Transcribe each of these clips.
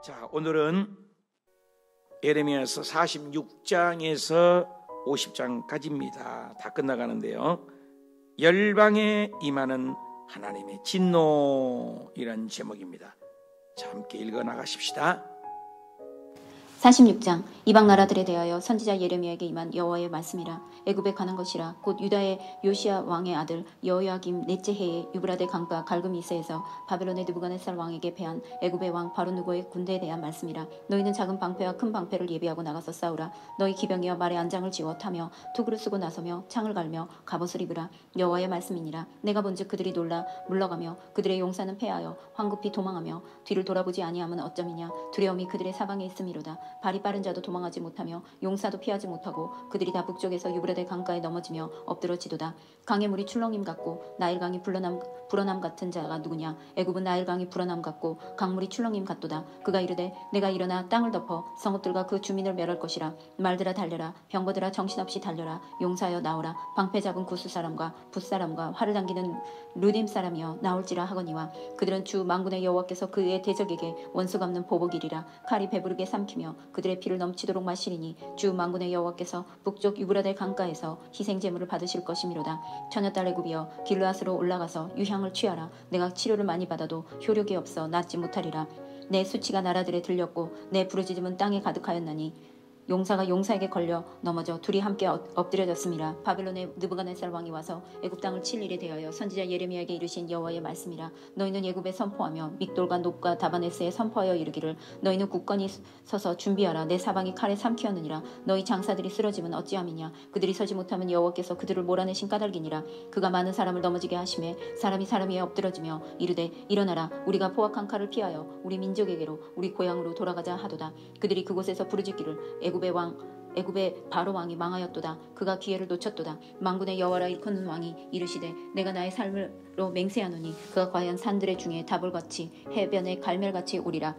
자, 오늘은 예레미야서 46장에서 50장까지입니다. 다 끝나가는데요. 열방에 임하는 하나님의 진노이란 제목입니다. 자, 함께 읽어 나가십시다. 46장 이방 나라들에 대하여 선지자 예레미야에게 임한 여호와의 말씀이라. 애굽에 가는 것이라. 곧 유다의 요시야 왕의 아들 여호야김 넷째 해에 유브라데 강가 갈그미스에서 바벨론의 느부갓네살 왕에게 패한 애굽의 왕 바로누고의 군대에 대한 말씀이라. 너희는 작은 방패와 큰 방패를 예비하고 나가서 싸우라. 너희 기병이여 말에 안장을 지워 타며 투구를 쓰고 나서며 창을 갈며 갑옷을 입으라. 여호와의 말씀이니라. 내가 본즉 그들이 놀라 물러가며 그들의 용사는 패하여 황급히 도망하며 뒤를 돌아보지 아니함은 어쩌미냐. 두려움이 그들의 사방에 있음이로다. 발이 빠른 자도 도망하지 못하며 용사도 피하지 못하고 그들이 다 북쪽에서 유브라데 강가에 넘어지며 엎드러지도다. 강의 물이 출렁임 같고 나일강이 불어남 같은 자가 누구냐. 애굽은 나일강이 불어남 같고 강물이 출렁임 같도다. 그가 이르되 내가 일어나 땅을 덮어 성읍들과 그 주민을 멸할 것이라. 말들아 달려라. 병거들아 정신없이 달려라. 용사여 나오라. 방패 잡은 구스 사람과 붓 사람과 활을 당기는 루딤 사람이여 나올지라 하거니와. 그들은 주 만군의 여호와께서 그의 대적에게 원수 갚는 보복이리라. 칼이 배부르게 삼키며 그들의 피를 넘치도록 마시리니 주 만군의 여호와께서 북쪽 유브라데 강가에서 희생 제물을 받으실 것이미로다. 처녀딸 애굽이여 길르앗으로 올라가서 유향을 취하라. 내가 치료를 많이 받아도 효력이 없어 낫지 못하리라. 내 수치가 나라들에 들렸고 내 부르짖음은 땅에 가득하였나니 용사가 용사에게 걸려 넘어져 둘이 함께 엎드려졌음이라. 바벨론의 느부갓네살 왕이 와서 애굽 땅을 칠 일에 대하여 선지자 예레미야에게 이르신 여호와의 말씀이라. 너희는 애굽에 선포하며 믹돌과 놋과 다바네스에 선포하여 이르기를 너희는 굳건히 서서 준비하라. 내 사방이 칼에 삼키었느니라. 너희 장사들이 쓰러짐은 어찌함이냐. 그들이 서지 못하면 여호와께서 그들을 몰아내신 까닭이니라. 그가 많은 사람을 넘어지게 하심에 사람이 사람 위에 엎드러지며 이르되 일어나라. 우리가 포악한 칼을 피하여 우리 민족에게로 우리 고향으로 돌아가자 하도다. 그들이 그곳에서 부르짖기를 애굽의 바로 왕이 망하였도다. 그가 기회를 놓쳤도다. 만군의 여호와라 일컫는 왕이 이르시되 내가 나의 삶으로 맹세하노니 그가 과연 산들의 중에 다볼같이 해변의 갈멜같이 오리라.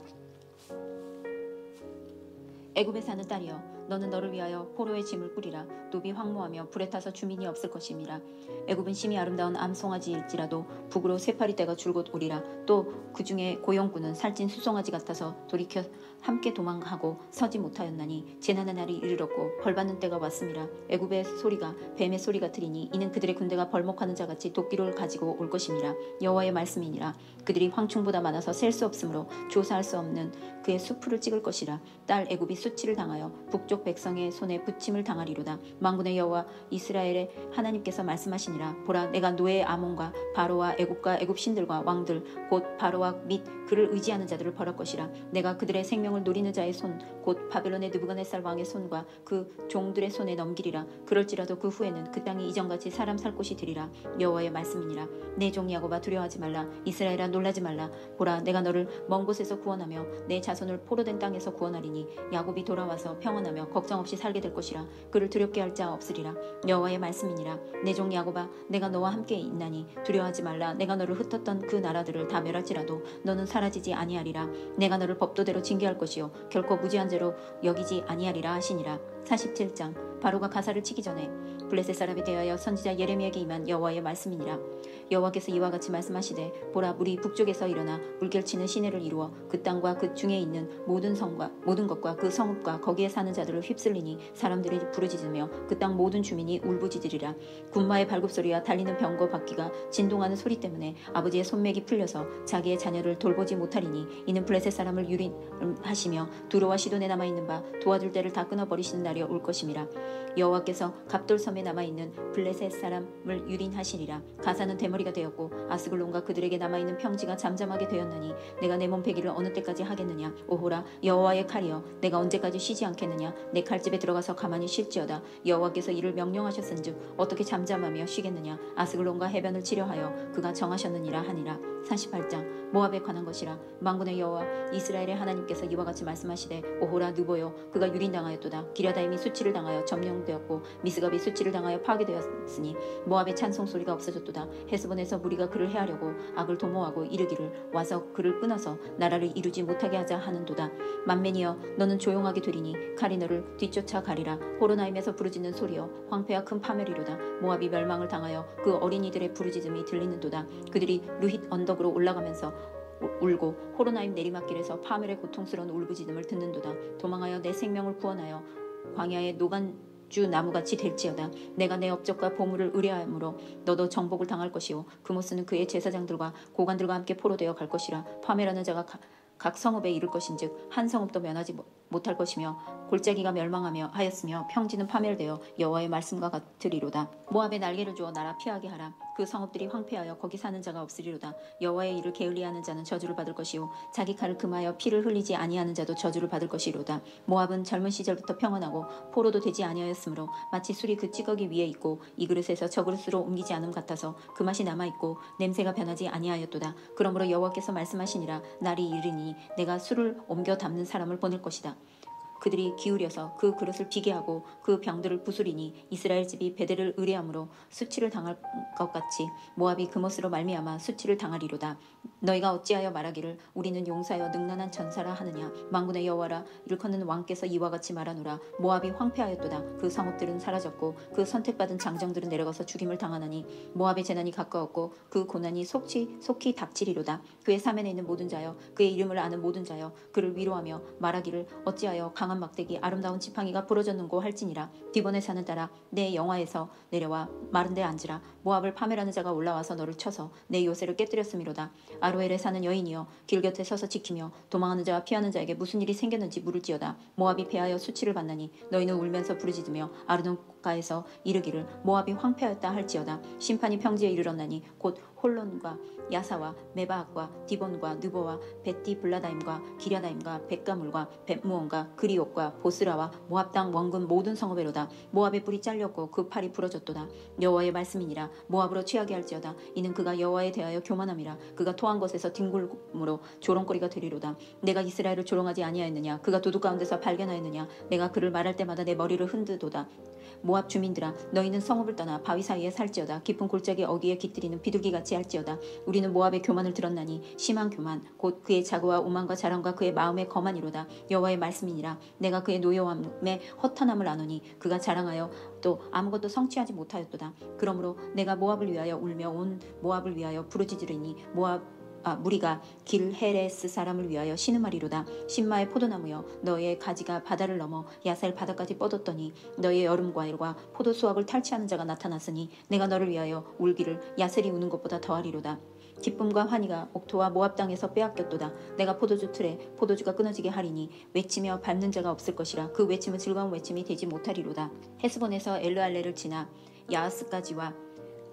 애굽에 사는 딸이여 너는 너를 위하여 포로의 짐을 꾸리라. 눕이 황무하며 불에 타서 주민이 없을 것임이라. 애굽은 심히 아름다운 암송아지일지라도 북으로 쇠파리떼가 줄곧 오리라. 또 그 중에 고용꾼은 살찐 수송아지 같아서 돌이켜 함께 도망하고 서지 못하였나니 재난의 날이 이르렀고 벌받는 때가 왔음이라. 애굽의 소리가 뱀의 소리 같으리니 이는 그들의 군대가 벌목하는 자같이 도끼를 가지고 올 것임이라. 여호와의 말씀이니라. 그들이 황충보다 많아서 셀 수 없으므로 조사할 수 없는 그의 수풀을 찍을 것이라. 딸 애굽이 수치를 당하여 북쪽 백성의 손에 부침을 당하리로다. 만군의 여호와 이스라엘의 하나님께서 말씀하시니라. 보라 내가 노예 아몬과 바로와 애굽과 애굽 신들과 왕들 곧 바로와 및 그를 의지하는 자들을 벌할 것이라. 내가 그들의 생명을 노리는 자의 손 곧 바벨론의 느부갓네살 왕의 손과 그 종들의 손에 넘기리라. 그럴지라도 그 후에는 그 땅이 이전같이 사람 살 곳이 되리라. 여호와의 말씀이니라. 내 종 야곱아 두려워하지 말라. 이스라엘아 놀라지 말라. 보라 내가 너를 먼 곳에서 구원하며 내 자손을 포로된 땅에서 구원하리니 야곱이 돌아와서 평안하며 걱정 없이 살게 될 것이라. 그를 두렵게 할 자 없으리라. 여호와의 말씀이니라. 내 종 야곱아 내가 너와 함께 있나니 두려워하지 말라. 내가 너를 흩었던 그 나라들을 다 멸할지라도 너는 사라지지 아니하리라. 내가 너를 법도대로 징계할 것이요 결코 무지한 죄로 여기지 아니하리라 하시니라. 47장 바로가 가사를 치기 전에 블레셋 사람에 대하여 선지자 예레미야에게 임한 여호와의 말씀이니라. 여호와께서 이와 같이 말씀하시되 보라 물이 북쪽에서 일어나 물결치는 시내를 이루어 그 땅과 그 중에 있는 모든 것과 그 성읍과 거기에 사는 자들을 휩쓸리니 사람들이 부르짖으며 그 땅 모든 주민이 울부짖으리라. 군마의 발굽소리와 달리는 병거 바퀴가 진동하는 소리 때문에 아버지의 손맥이 풀려서 자기의 자녀를 돌보지 못하리니 이는 블레셋 사람을 유린하시며 두로와 시돈에 남아있는 바 도와줄 때를 다 끊어버리시는 날이 올 것임이라. 여호와께서 갑돌섬에 남아있는 블레셋 사람을 유린하시리라. 가사는 대머리가 되었고 아스글론과 그들에게 남아있는 평지가 잠잠하게 되었나니 내가 내 몸패기를 어느 때까지 하겠느냐. 오호라 여호와의 칼이여 내가 언제까지 쉬지 않겠느냐. 내 칼집에 들어가서 가만히 쉴지어다. 여호와께서 이를 명령하셨은즉 어떻게 잠잠하며 쉬겠느냐. 아스글론과 해변을 치려하여 그가 정하셨느니라 하니라. 48장 모압에 관한 것이라. 만군의 여호와 이스라엘의 하나님께서 이와 같이 말씀하시되 오호라 느보요 그가 유린당하였도다. 기랴다임이 수치를 당하여 점령되었고 미스갑이 수치를 당하여 파괴되었으니 모압의 찬송 소리가 없어졌도다. 헤스본에서 무리가 그를 해하려고 악을 도모하고 이르기를 와서 그를 끊어서 나라를 이루지 못하게 하자 하는도다. 만맨이여 너는 조용하게 되리니 칼이 너를 뒤쫓아 가리라. 호로나임에서 부르짖는 소리여 황폐와 큰 파멸이로다. 모압이 멸망을 당하여 그 어린이들의 부르짖음이 들리는도다. 그들이 루힛 언덕으로 울고 호로나임 내리막길에서 파멸의 고통스러운 울부짖음을 듣는도다. 도망하여 내 생명을 구원하여 광야의 노간주 나무같이 될지어다. 내가 내 업적과 보물을 의뢰하므로 너도 정복을 당할 것이요 그모스는 그의 제사장들과 고관들과 함께 포로되어 갈 것이라. 파멸하는 자가 각 성읍에 이를 것인즉 한 성읍도 면하지 못할 것이며 골짜기가 멸망하며 하였으며 평지는 파멸되어 여호와의 말씀과 같으리로다. 모압에 날개를 주어 나라 피하게 하라. 그 성읍들이 황폐하여 거기 사는 자가 없으리로다. 여호와의 일을 게을리하는 자는 저주를 받을 것이요 자기 칼을 금하여 피를 흘리지 아니하는 자도 저주를 받을 것이로다. 모압은 젊은 시절부터 평안하고 포로도 되지 아니하였으므로 마치 술이 그 찌꺼기 위에 있고 이 그릇에서 저 그릇으로 옮기지 않음 같아서 그 맛이 남아있고 냄새가 변하지 아니하였도다. 그러므로 여호와께서 말씀하시니라. 날이 이르니 내가 술을 옮겨 담는 사람을 보낼 것이다. 그들이 기울여서 그 그릇을 비게 하고 그 병들을 부수리니 이스라엘 집이 베델을 의뢰함으로 수치를 당할 것 같이 모압이 그못으로 말미암아 수치를 당하리로다. 너희가 어찌하여 말하기를 우리는 용사여 능란한 전사라 하느냐. 만군의 여호와라 일컫는 왕께서 이와 같이 말하노라. 모압이 황폐하였도다. 그 성읍들은 사라졌고 그 선택받은 장정들은 내려가서 죽임을 당하나니 모압의 재난이 가까웠고 그 고난이 속히 닥치리로다. 그의 사면에 있는 모든 자여 그의 이름을 아는 모든 자여 그를 위로하며 말하기를 어찌하여 강한 막대기 아름다운 지팡이가 부러졌는고 할지니라. 디본의 산을 따라 내 영화에서 내려와 마른 데 앉으라. 모압을 파멸하는 자가 올라와서 너를 쳐서 내 요새를 깨뜨렸음이로다. 아로엘에 사는 여인이여 길 곁에 서서 지키며 도망하는 자와 피하는 자에게 무슨 일이 생겼는지 물을지어다. 모압이 패하여 수치를 받나니 너희는 울면서 부르짖으며 아르논가에서 이르기를 모압이 황폐하였다 할지어다. 심판이 평지에 이르렀나니 곧 홀론과 야사와 메바학과 디본과 느보와 베티 블라다임과 기랴다임과 벳가물과 벳무온과 그리옥과 보스라와 모압 땅 원군 모든 성읍에로다. 모압의 뿔이 잘렸고 그 팔이 부러졌도다. 여호와의 말씀이니라. 모압으로 취하게 할지어다. 이는 그가 여호와에 대하여 교만함이라. 그가 토한 것에서 뒹굴므로 조롱거리가 되리로다. 내가 이스라엘을 조롱하지 아니하였느냐. 그가 도둑 가운데서 발견하였느냐. 내가 그를 말할 때마다 내 머리를 흔드도다. 모압 주민들아 너희는 성읍을 떠나 바위 사이에 살지어다. 깊은 골짜기 어귀에 깃들이는 비둘기같이 할지어다. 우리는 모압의 교만을 들었나니 심한 교만 곧 그의 자고와 오만과 자랑과 그의 마음의 거만이로다. 여호와의 말씀이니라. 내가 그의 노여함의 허탄함을 아노니 그가 자랑하여 또 아무것도 성취하지 못하였도다. 그러므로 내가 모압을 위하여 울며 온 모압을 위하여 부르짖으리니 무리가 길 헤레스 사람을 위하여 신음하리로다. 신마의 포도나무여 너희의 가지가 바다를 넘어 야셀 바다까지 뻗었더니 너희의 여름 과일과 포도 수확을 탈취하는 자가 나타났으니 내가 너를 위하여 울기를 야셀이 우는 것보다 더하리로다. 기쁨과 환희가 옥토와 모압 땅에서 빼앗겼도다. 내가 포도주 틀에 포도주가 끊어지게 하리니 외치며 밟는 자가 없을 것이라. 그 외침은 즐거운 외침이 되지 못하리로다. 헤스본에서 엘르알레를 지나 야하스까지와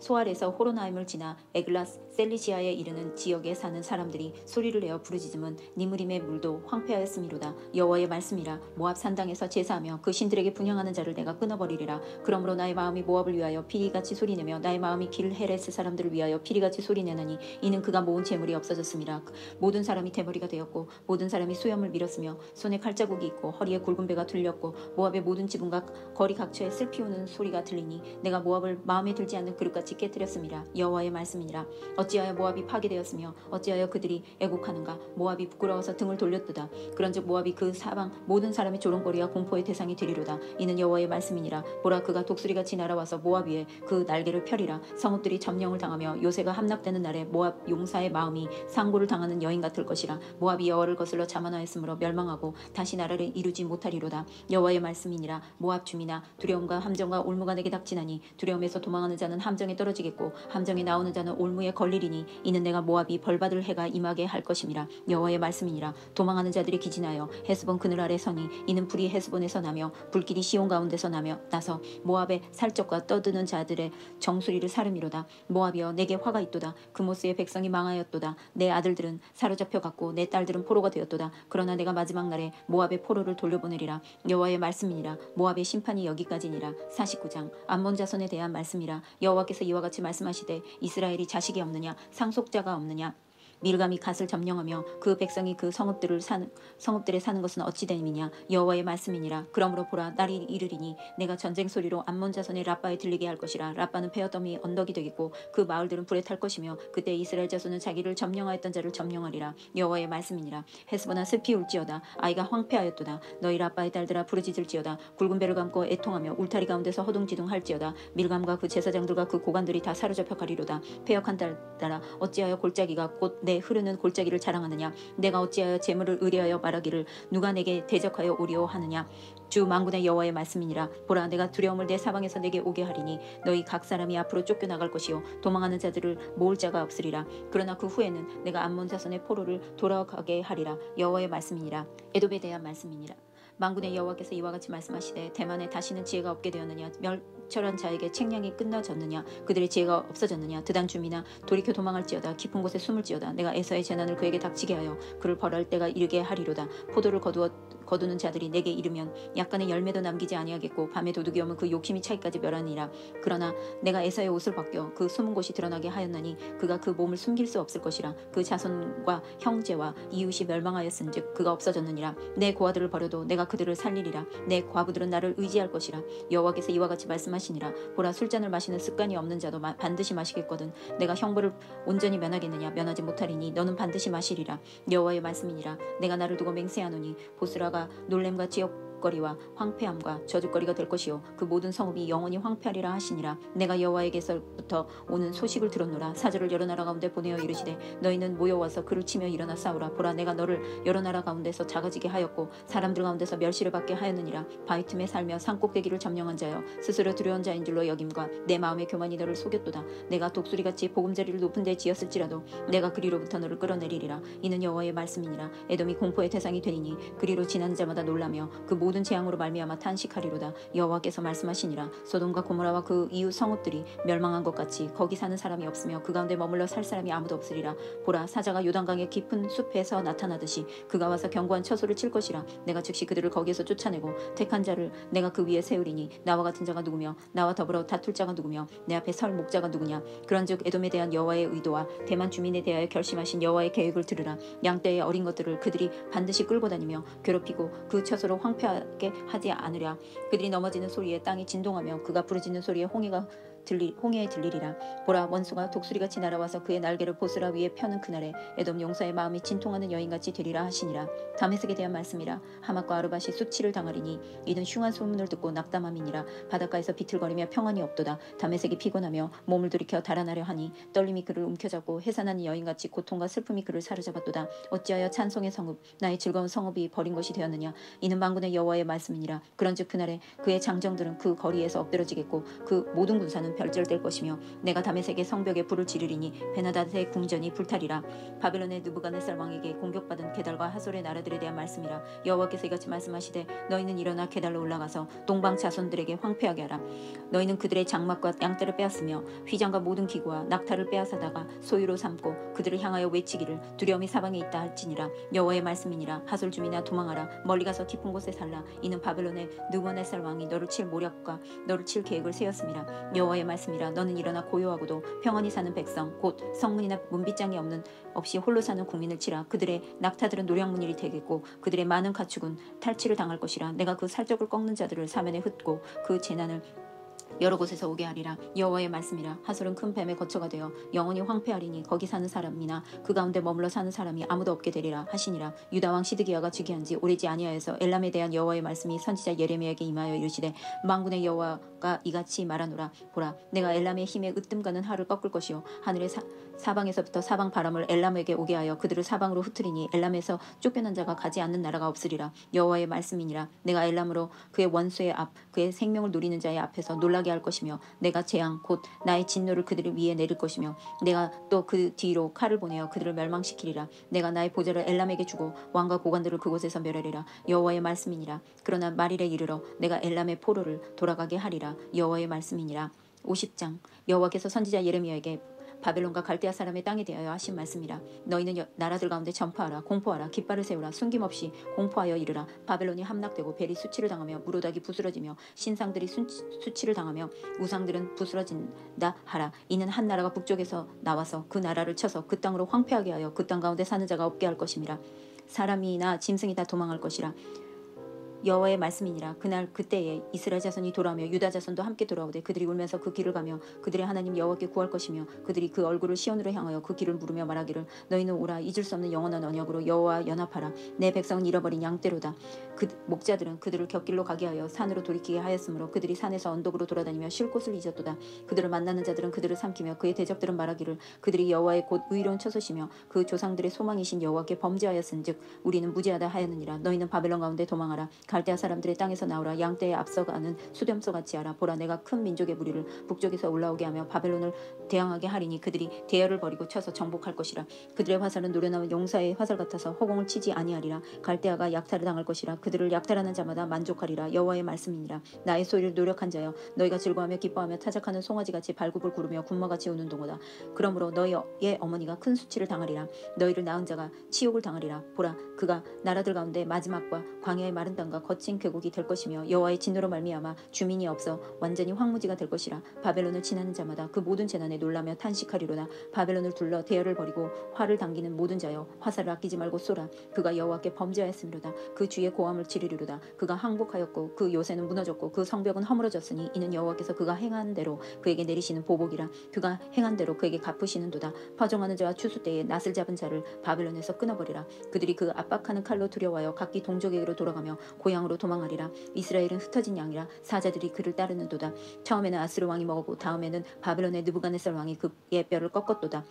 소알에서 호로나임을 지나 에글라스 셀리시아에 이르는 지역에 사는 사람들이 소리를 내어 부르짖음은 니므림의 물도 황폐하였음이로다. 여호와의 말씀이라. 모압 산당에서 제사하며 그 신들에게 분향하는 자를 내가 끊어버리리라. 그러므로 나의 마음이 모압을 위하여 피리같이 소리내며 나의 마음이 길 헤레스 사람들을 위하여 피리같이 소리내나니 이는 그가 모은 재물이 없어졌음이라. 모든 사람이 대머리가 되었고 모든 사람이 수염을 밀었으며 손에 칼자국이 있고 허리에 굵은 배가 들렸고 모압의 모든 지붕과 거리 각처에 슬피 우는 소리가 들리니 내가 모압을 마음에 들지 않는 그릇같이 깨뜨렸음이라. 여호와의 말씀이니라. 어찌하여 모압이 파괴되었으며 어찌하여 그들이 애곡하는가. 모압이 부끄러워서 등을 돌렸도다. 그런즉 모압이 그 사방 모든 사람의 조롱거리와 공포의 대상이 되리로다. 이는 여호와의 말씀이니라. 보라 그가 독수리같이 날아와서 모압 위에 그 날개를 펴리라. 성읍들이 점령을 당하며 요새가 함락되는 날에 모압 용사의 마음이 상고를 당하는 여인 같을 것이라. 모압이 여호와를 거슬러 자만하였으므로 멸망하고 다시 나라를 이루지 못하리로다. 여호와의 말씀이니라. 모압 주민아 두려움과 함정과 올무가 내게 닥치나니 두려움에서 도망하는 자는 함정에 떨어지겠고 함정에 나오는 자는 올무에 걸리리니 이는 내가 모압이 벌받을 해가 임하게 할 것임이라. 여호와의 말씀이니라. 도망하는 자들이 기진하여 헤스본 그늘 아래 서니 이는 불이 헤스본에서 나며 불길이 시온 가운데서 나서 모압의 살적과 떠드는 자들의 정수리를 사름이로다. 모압이여 내게 화가 있도다. 그모스의 백성이 망하였도다. 내 아들들은 사로잡혀 갔고 내 딸들은 포로가 되었도다. 그러나 내가 마지막 날에 모압의 포로를 돌려보내리라. 여호와의 말씀이니라. 모압의 심판이 여기까지니라. 49장 암몬 자손에 대한 말씀이라. 여호와께서 이와 같이 말씀하시되 이스라엘이 자식이 없느냐 상속자가 없느냐 밀감이 갓을 점령하며 그 백성이 그 성읍들에 사는 것은 어찌 됨이냐. 여호와의 말씀이니라. 그러므로 보라 날이 이르리니 내가 전쟁 소리로 암몬 자손의 라빠에 들리게 할 것이라. 라빠는 베어더미 언덕이 되겠고 그 마을들은 불에 탈 것이며 그때 이스라엘 자손은 자기를 점령하였던 자를 점령하리라. 여호와의 말씀이니라. 헤스보나 슬피 울지어다. 아이가 황폐하였도다. 너희 라빠의 딸들아 부르짖을지어다. 굵은 배를 감고 애통하며 울타리 가운데서 허둥지둥할지어다. 밀감과 그 제사장들과 그 고관들이 다 사로잡혀 가리로다. 패역한 딸들아 어찌하여 골짜기가 곧 내 흐르는 골짜기를 자랑하느냐? 내가 어찌하여 재물을 의뢰하여 말하기를 누가 내게 대적하여 오리오 하느냐? 주 만군의 여호와의 말씀이니라. 보라, 내가 두려움을 내 사방에서 내게 오게 하리니 너희 각 사람이 앞으로 쫓겨나갈 것이요 도망하는 자들을 모을 자가 없으리라. 그러나 그 후에는 내가 암몬 자손의 포로를 돌아가게 하리라. 여호와의 말씀이니라. 에돔에 대한 말씀이니라. 만군의 여호와께서 이와 같이 말씀하시되 대만에 다시는 지혜가 없게 되었느냐? 멸철한 자에게 책량이 끝나졌느냐? 그들의 지혜가 없어졌느냐? 드단 주민아 돌이켜 도망할지어다. 깊은 곳에 숨을지어다. 내가 에서의 재난을 그에게 닥치게 하여 그를 벌할 때가 이르게 하리로다. 포도를 거두는 자들이 내게 이르면 약간의 열매도 남기지 아니하겠고 밤에 도둑이 오면 그 욕심이 차기까지 멸하니라. 그러나 내가 에서의 옷을 벗겨 그 숨은 곳이 드러나게 하였나니 그가 그 몸을 숨길 수 없을 것이라. 그 자손과 형제와 이웃이 멸망하였은즉 그가 없어졌느니라. 내 고아들을 버려도 내가 그들을 살리리라. 내 과부들은 나를 의지할 것이라. 여호와께서 이와 같이 말씀하시니라. 보라, 술잔을 마시는 습관이 없는 자도 반드시 마시겠거든 내가 형벌을 온전히 면하겠느냐? 면하지 못하리니 너는 반드시 마시리라. 여호와의 말씀이니라. 내가 나를 두고 맹세하노니 보스라가 놀램과 지역거리와 황폐함과 저주거리가 될 것이요 그 모든 성읍이 영원히 황폐하리라 하시니라. 내가 여호와에게서부터 오는 소식을 들었노라. 사절을 여러 나라 가운데 보내어 이르시되 너희는 모여와서 그를 치며 일어나 싸우라. 보라, 내가 너를 여러 나라 가운데서 작아지게 하였고 사람들 가운데서 멸시를 받게 하였느니라. 바위 틈에 살며 산꼭대기를 점령한 자여 스스로 두려운 자인 줄로 여김과 내 마음의 교만이 너를 속였도다. 내가 독수리같이 보금자리를 높은 데 지었을지라도 내가 그리로부터 너를 끌어내리리라. 이는 여호와의 말씀이니라. 에돔이 공포의 대상이 되리니 그리로 지나는 자마다 놀라며 그 모든 재앙으로 말미암아 탄식하리로다. 여호와께서 말씀하시니라. 소돔과 고모라와 그 이웃 성읍들이 멸망한 것 같이 거기 사는 사람이 없으며 그 가운데 머물러 살 사람이 아무도 없으리라. 보라, 사자가 요단강의 깊은 숲에서 나타나듯이 그가 와서 견고한 처소를 칠 것이라. 내가 즉시 그들을 거기에서 쫓아내고 택한 자를 내가 그 위에 세우리니 나와 같은 자가 누구며 나와 더불어 다툴 자가 누구며 내 앞에 설 목자가 누구냐? 그런즉 에돔에 대한 여호와의 의도와 대만 주민에 대하여 결심하신 여호와의 계획을 들으라. 양떼의 어린 것들을 그들이 반드시 끌고 다니며 괴롭히고 그 처소로 황폐하게 하지 않으랴. 그들이 넘어지는 소리에 땅이 진동하며 그가 부르짖는 소리에 홍해에 들리리라. 보라, 원수가 독수리같이 날아와서 그의 날개를 보스라 위에 펴는 그날에 에돔 용사의 마음이 진통하는 여인같이 되리라 하시니라. 다메섹에 대한 말씀이라. 하맛과 아르밧이 수치를 당하리니 이는 흉한 소문을 듣고 낙담함이니라. 바닷가에서 비틀거리며 평안이 없도다. 다메섹이 피곤하며 몸을 돌이켜 달아나려 하니 떨림이 그를 움켜잡고 해산하는 여인같이 고통과 슬픔이 그를 사로잡았도다. 어찌하여 찬송의 성읍 나의 즐거운 성읍이 버린 것이 되었느냐? 이는 만군의 여호와의 말씀이니라. 그런즉 그날에 그의 장정들은 그 거리에서 엎드러지겠고 그 모든 군사는 별절될 것이며 내가 다메섹의 성벽에 불을 지르리니 베나닷의 궁전이 불타리라. 바벨론의 느부갓네살 왕에게 공격받은 게달과 하솔의 나라들에 대한 말씀이라. 여호와께서 이같이 말씀하시되 너희는 일어나 게달로 올라가서 동방 자손들에게 황폐하게 하라. 너희는 그들의 장막과 양떼를 빼앗으며 휘장과 모든 기구와 낙타를 빼앗아다가 소유로 삼고 그들을 향하여 외치기를 두려움이 사방에 있다 할지니라. 여호와의 말씀이니라. 하솔 주민아 도망하라. 멀리 가서 깊은 곳에 살라. 이는 바벨론의 느부갓네살 왕이 너를 칠 모략과 너를 칠 계획을 세웠음이라. 여호와의 말씀이라. 너는 일어나 고요하고도 평안히 사는 백성 곧 성문이나 문빗장이 없이 홀로 사는 국민을 치라. 그들의 낙타들은 노량문일이 되겠고 그들의 많은 가축은 탈취를 당할 것이라. 내가 그 살적을 꺾는 자들을 사면에 흩고 그 재난을 여러 곳에서 오게 하리라. 여호와의 말씀이라. 하솔은 큰 뱀의 거처가 되어 영원히 황폐하리니 거기 사는 사람이나 그 가운데 머물러 사는 사람이 아무도 없게 되리라 하시니라. 유다왕 시드기야가 즉위한 지 오래지 아니하여서 엘람에 대한 여호와의 말씀이 선지자 예레미야에게 임하여 이르시되 만군의 여호와가 이같이 말하노라. 보라, 내가 엘람의 힘에 으뜸가는 하를 꺾을 것이요 하늘의 사방에서부터 사방 바람을 엘람에게 오게 하여 그들을 사방으로 흩으리니 엘람에서 쫓겨난 자가 가지 않는 나라가 없으리라. 여호와의 말씀이니라. 내가 엘람으로 그의 원수의 앞 그의 생명을 누리는 자의 앞에서 놀라게 할 것이며 내가 재앙 곧 나의 진노를 그들 위에 내릴 것이며 내가 또 그 뒤로 칼을 보내어 그들을 멸망시키리라. 내가 나의 보좌를 엘람에게 주고 왕과 고관들을 그곳에서 멸하리라. 여호와의 말씀이니라. 그러나 말일에 이르러 내가 엘람의 포로를 돌아가게 하리라. 여호와의 말씀이니라. 50장. 여호와께서 선지자 예레미야에게 바벨론과 갈대아 사람의 땅에 대하여 하신 말씀이라. 너희는 나라들 가운데 전파하라. 공포하라. 깃발을 세우라. 숨김없이 공포하여 이르라. 바벨론이 함락되고 벨이 수치를 당하며 무로닥이 부스러지며 신상들이 수치를 당하며 우상들은 부스러진다 하라. 이는 한 나라가 북쪽에서 나와서 그 나라를 쳐서 그 땅으로 황폐하게 하여 그 땅 가운데 사는 자가 없게 할 것임이라. 사람이나 짐승이 다 도망할 것이라. 여호와의 말씀이니라. 그날 그때에 이스라엘 자손이 돌아오며 유다 자손도 함께 돌아오되 그들이 울면서 그 길을 가며 그들의 하나님 여호와께 구할 것이며 그들이 그 얼굴을 시온으로 향하여 그 길을 물으며 말하기를 너희는 오라 잊을 수 없는 영원한 언약으로 여호와 연합하라. 내 백성은 잃어버린 양떼로다. 그 목자들은 그들을 곁길로 가게 하여 산으로 돌이키게 하였으므로 그들이 산에서 언덕으로 돌아다니며 쉴 곳을 잊었도다. 그들을 만나는 자들은 그들을 삼키며 그의 대적들은 말하기를 그들이 여호와의 곧 의로운 처소시며 그 조상들의 소망이신 여호와께 범죄하였은즉 우리는 무죄하다 하였느니라. 너희는 바벨론 가운데 도망하라. 갈대아 사람들의 땅에서 나오라. 양떼에 앞서가는 수렴소같이 하라. 보라 내가 큰 민족의 무리를 북쪽에서 올라오게 하며 바벨론을 대항하게 하리니 그들이 대열을 버리고 쳐서 정복할 것이라. 그들의 화살은 노려나온 용사의 화살 같아서 허공을 치지 아니하리라. 갈대아가 약탈을 당할 것이라. 그들을 약탈하는 자마다 만족하리라. 여호와의 말씀이니라. 나의 소리를 노력한 자여 너희가 즐거워하며 기뻐하며 타작하는 송아지같이 발굽을 구르며 군마같이 우는 동호다. 그러므로 너희의 어머니가 큰 수치를 당하리라. 너희를 낳은 자가 치욕을 당하리라. 보라 그가 나라들 가운데 마지막과 광야의 마른 땅과 거친 계곡이 될 것이며 여호와의 진노로 말미암아 주민이 없어 완전히 황무지가 될 것이라. 바벨론을 지나는 자마다 그 모든 재난에 놀라며 탄식하리로다. 바벨론을 둘러 대열을 벌이고 활을 당기는 모든 자여 화살을 아끼지 말고 쏘라. 그가 여호와께 범죄하였음이로다. 그 주의 고함을 지르리로다. 그가 항복하였고 그 요새는 무너졌고 그 성벽은 허물어졌으니 이는 여호와께서 그가 행한 대로 그에게 내리시는 보복이라. 그가 행한 대로 그에게 갚으시는도다. 파종하는 자와 추수 때에 낫을 잡은 자를 바벨론에서 끊어버리라. 그들이 그 압박하는 칼로 두려워하여 각기 동족에게로 돌아가며 고향으로 도망하리라. 이스라엘은 흩어진 양이라 사자들이 그를 따르는도다. 처음에는 아스르 왕이 먹었고 다음에는 바벨론의 느부갓네살 왕이 그의 뼈를 꺾도다.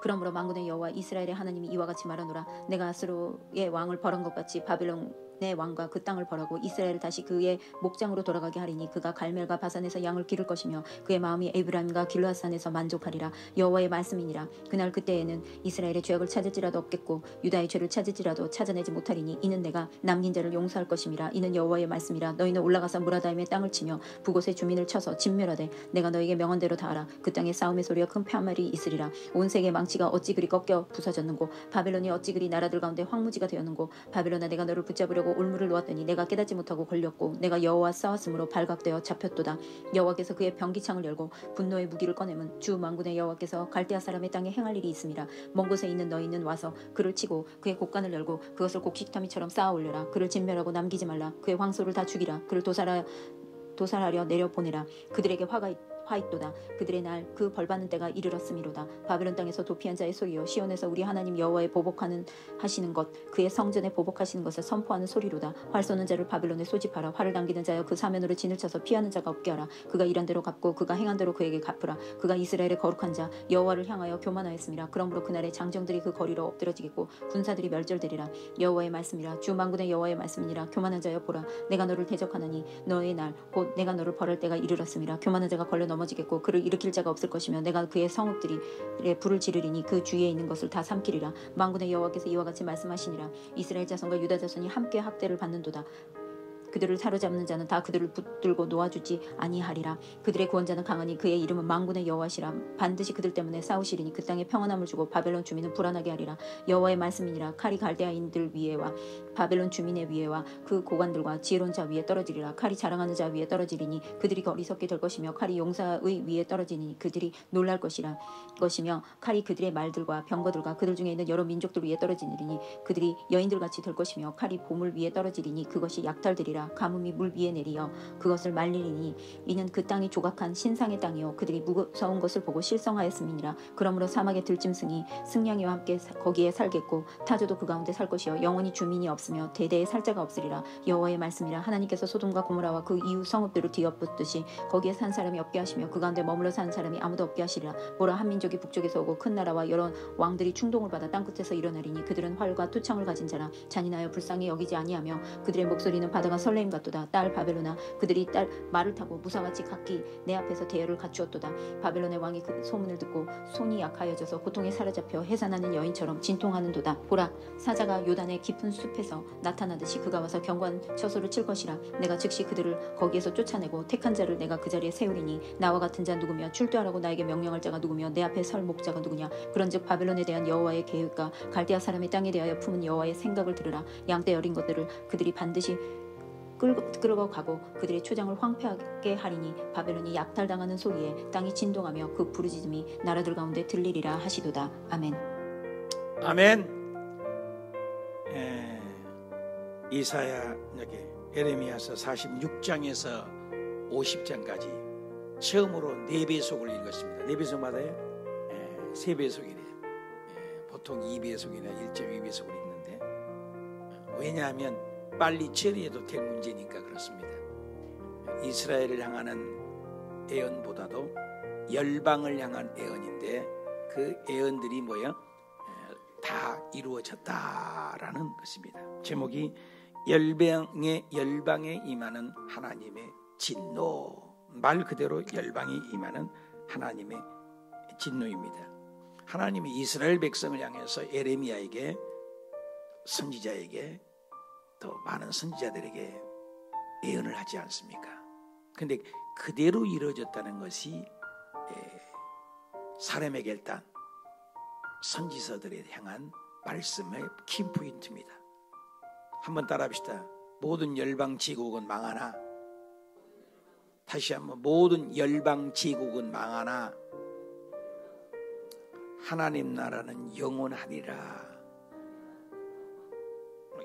그러므로 만군의 여호와 이스라엘의 하나님이 이와 같이 말하노라. 내가 아스르의 왕을 벌한 것 같이 바벨론의 왕과 그 땅을 벌하고 이스라엘을 다시 그의 목장으로 돌아가게 하리니 그가 갈멜과 바산에서 양을 기를 것이며 그의 마음이 에브라임과 길르앗산에서 만족하리라. 여호와의 말씀이니라. 그날 그때에는 이스라엘의 죄악을 찾을지라도 없겠고 유다의 죄를 찾을지라도 찾아내지 못하리니 이는 내가 남긴 자를 용서할 것임이라. 이는 여호와의 말씀이라. 너희는 올라가서 무라다임의 땅을 치며 북곳의 주민을 쳐서 진멸하되 내가 너에게 명한대로 다하라. 그 땅에 싸움의 소리와 큰 폐하말이 있으리라. 온 세계의 망치가 어찌 그리 꺾여 부서졌는고 바벨론이 어찌 그리 나라들 가운데 황무지가 되었는고 바벨론아 내가 너를 붙잡으려고 올무를 놓았더니 내가 깨닫지 못하고 걸렸고 내가 여호와 싸웠으므로 발각되어 잡혔도다. 여호와께서 그의 병기창을 열고 분노의 무기를 꺼내면 주 만군의 여호와께서 갈대아 사람의 땅에 행할 일이 있음이라. 먼 곳에 있는 너희는 와서 그를 치고 그의 곡간을 열고 그것을 곡식더미처럼 쌓아 올려라. 그를 진멸하고 남기지 말라. 그의 황소를 다 죽이라. 그를 도살하려 내려보내라. 그들에게 화가 있도다. 그들의 날 그 벌받는 때가 이르렀음이로다. 바벨론 땅에서 도피한 자의 소리요 시온에서 우리 하나님 여호와의 보복하는 하시는 것 그의 성전에 보복하시는 것을 선포하는 소리로다. 활 쏘는 자를 바벨론에 소집하라. 활을 당기는 자여 그 사면으로 진을 쳐서 피하는 자가 없게 하라. 그가 일한 대로 갚고 그가 행한 대로 그에게 갚으라. 그가 이스라엘의 거룩한 자 여호와를 향하여 교만하였음이라. 그러므로 그날에 장정들이 그 거리로 엎드러지겠고 군사들이 멸절되리라. 여호와의 말씀이라. 주 만군의 여호와의 말씀이니라. 교만한 자여 보라 내가 너를 대적하느니 너의 날 곧 내가 너를 벌할 때가 이르렀음이라. 교만한 자가 걸려 넘어지겠고 그를 일으킬 자가 없을 것이며 내가 그의 성읍들이 불을 지르리니 그 주위에 있는 것을 다 삼키리라. 만군의 여호와께서 이와 같이 말씀하시니라. 이스라엘 자손과 유다 자손이 함께 학대를 받는도다. 그들을 사로잡는 자는 다 그들을 붙들고 놓아주지 아니하리라. 그들의 구원자는 강하니 그의 이름은 만군의 여호와시라. 반드시 그들 때문에 싸우시리니 그 땅에 평안함을 주고 바벨론 주민은 불안하게 하리라. 여호와의 말씀이니라. 칼이 갈대아인들 위에와 바벨론 주민의 위에와 그 고관들과 지혜로운 자 위에 떨어지리라. 칼이 자랑하는 자 위에 떨어지리니 그들이 어리석게 될 것이며 칼이 용사의 위에 떨어지니 그들이 놀랄 것이며 칼이 그들의 말들과 병거들과 그들 중에 있는 여러 민족들 위에 떨어지리니 그들이 여인들같이 될 것이며 칼이 보물 위에 떨어지리니 그것이 약탈되리라. 가뭄이 물 위에 내리어 그것을 말리리니 이는 그 땅이 조각한 신상의 땅이요 그들이 무서운 것을 보고 실성하였음이니라. 그러므로 사막의 들짐승이 승냥이와 함께 거기에 살겠고 타조도 그 가운데 살 것이요 영원히 주민이 없으며 대대에 살 자가 없으리라. 여호와의 말씀이라. 하나님께서 소돔과 고모라와 그 이웃 성읍들을 뒤엎듯이 거기에 산 사람이 없게 하시며 그 가운데 머물러 사는 사람이 아무도 없게 하시리라. 보라 한 민족이 북쪽에서 오고 큰 나라와 여러 왕들이 충동을 받아 땅끝에서 일어나리니 그들은 활과 투창을 가진 자라. 잔인하여 불쌍히 여기지 아니하며 그들의 목소리는 바다가 설레임 같도다. 딸 바벨로나 그들이 말을 타고 무사같이 각기 내 앞에서 대열을 갖추었도다. 바벨론의 왕이 그 소문을 듣고 손이 약하여져서 고통에 사로잡혀 해산하는 여인처럼 진통하는도다. 보라 사자가 요단의 깊은 숲에서 나타나듯이 그가 와서 견고한 처소를 칠 것이라. 내가 즉시 그들을 거기에서 쫓아내고 택한 자를 내가 그 자리에 세우리니 나와 같은 자 누구며 출두하라고 나에게 명령할 자가 누구며 내 앞에 설 목자가 누구냐. 그런즉 바벨론에 대한 여호와의 계획과 갈대아 사람의 땅에 대하여 품은 여호와의 생각을 들으라. 양떼 어린 것들을 그들이 반드시 끌고 가고 그들의 초장을 황폐하게 하리니 바벨론이 약탈당하는 소리에 땅이 진동하며 그 부르짖음이 나라들 가운데 들리리라 하시도다. 아멘. 아멘. 이사야 여기 에레미야서 46장에서 50장까지 처음으로 4배속을 읽었습니다. 4배속 맞아요? 3배속이래요. 보통 2배속이나 1.2배속을 읽는데, 왜냐하면 빨리 처리해도 될 문제니까 그렇습니다. 이스라엘을 향하는 애언보다도 열방을 향한 애언인데, 그 애언들이 뭐예요? 다 이루어졌다라는 것입니다. 제목이 열방에 임하는 하나님의 진노. 말 그대로 열방에 임하는 하나님의 진노입니다. 하나님이 이스라엘 백성을 향해서 에레미야에게, 선지자에게, 또 많은 선지자들에게 예언을 하지 않습니까? 그런데 그대로 이루어졌다는 것이 사람에게 선지서들에 향한 말씀의 키포인트입니다. 한번 따라합시다. 모든 열방 제국은 망하나, 다시 한번, 모든 열방 제국은 망하나 하나님 나라는 영원하리라.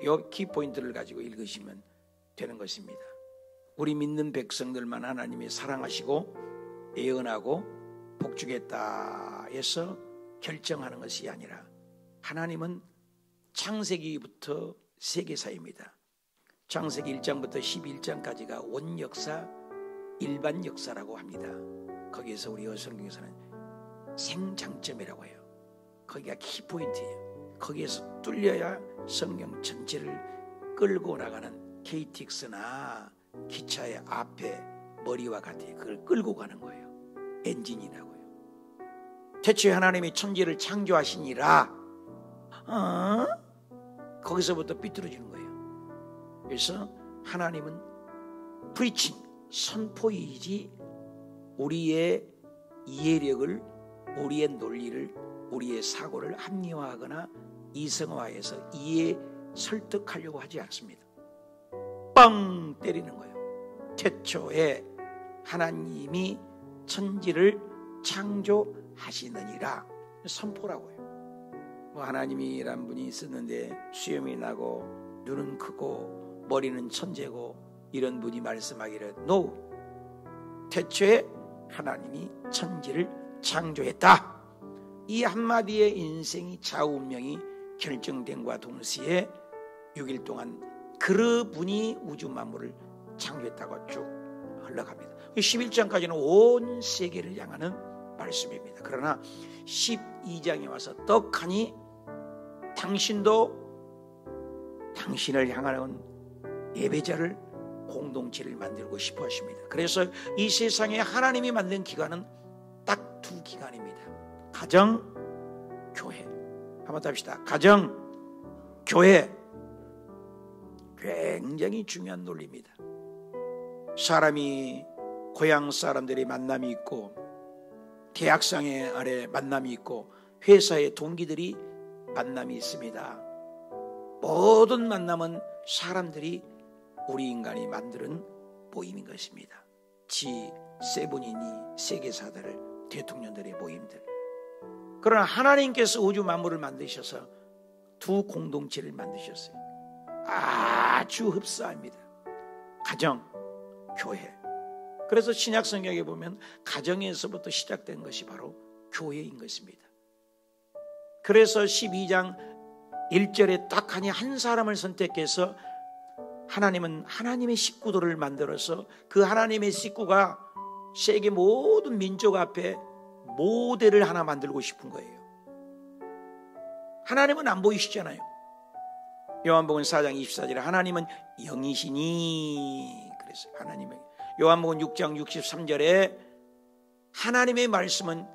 이 키포인트를 가지고 읽으시면 되는 것입니다. 우리 믿는 백성들만 하나님이 사랑하시고 예언하고 복주겠다 해서 결정하는 것이 아니라, 하나님은 창세기부터 세계사입니다. 창세기 1장부터 11장까지가 온 역사, 일반 역사라고 합니다. 거기에서 우리 성경에서는 생장점이라고 해요. 거기가 키포인트예요. 거기에서 뚫려야 성경 전체를 끌고 나가는 KTX나 기차의 앞에 머리와 같이 그걸 끌고 가는 거예요. 엔진이라고요. 태초에 하나님이 천지를 창조하시니라, 거기서부터 삐뚤어지는 거예요. 그래서 하나님은 프리칭, 선포이지 우리의 이해력을, 우리의 논리를, 우리의 사고를 합리화하거나 이성화해서 이해 설득하려고 하지 않습니다. 빵 때리는 거예요. 태초에 하나님이 천지를 창조하시느니라, 선포라고요. 뭐 하나님이란 분이 있었는데 수염이 나고 눈은 크고 머리는 천재고 이런 분이 말씀하기를 no, 태초에 하나님이 천지를 창조했다. 이 한마디의 인생이 좌우 운명이 결정된과 동시에 6일 동안 그분이 우주 만물을 창조했다고 쭉 흘러갑니다. 11장까지는 온 세계를 향하는 말씀입니다. 그러나 12장에 와서 떡하니 당신도 당신을 향하는 예배자를, 공동체를 만들고 싶어 하십니다. 그래서 이 세상에 하나님이 만든 기관은 딱 두 기관입니다. 가정, 교회. 한번 합시다. 가정, 교회. 굉장히 중요한 논리입니다. 사람이, 고향 사람들의 만남이 있고, 대학생의 아래 만남이 있고, 회사의 동기들이 만남이 있습니다. 모든 만남은 사람들이, 우리 인간이 만드는 모임인 것입니다. G7이니 세계사들, 대통령들의 모임들. 그러나 하나님께서 우주 만물을 만드셔서 두 공동체를 만드셨어요. 아주 흡사합니다. 가정, 교회. 그래서 신약 성경에 보면 가정에서부터 시작된 것이 바로 교회인 것입니다. 그래서 12장 1절에 딱하니 한 사람을 선택해서 하나님은 하나님의 식구들을 만들어서 그 하나님의 식구가 세계 모든 민족 앞에 모델을 하나 만들고 싶은 거예요. 하나님은 안 보이시잖아요. 요한복음 4장 24절에 하나님은 영이시니 그랬어요. 하나님은. 요한복음 6장 63절에 하나님의 말씀은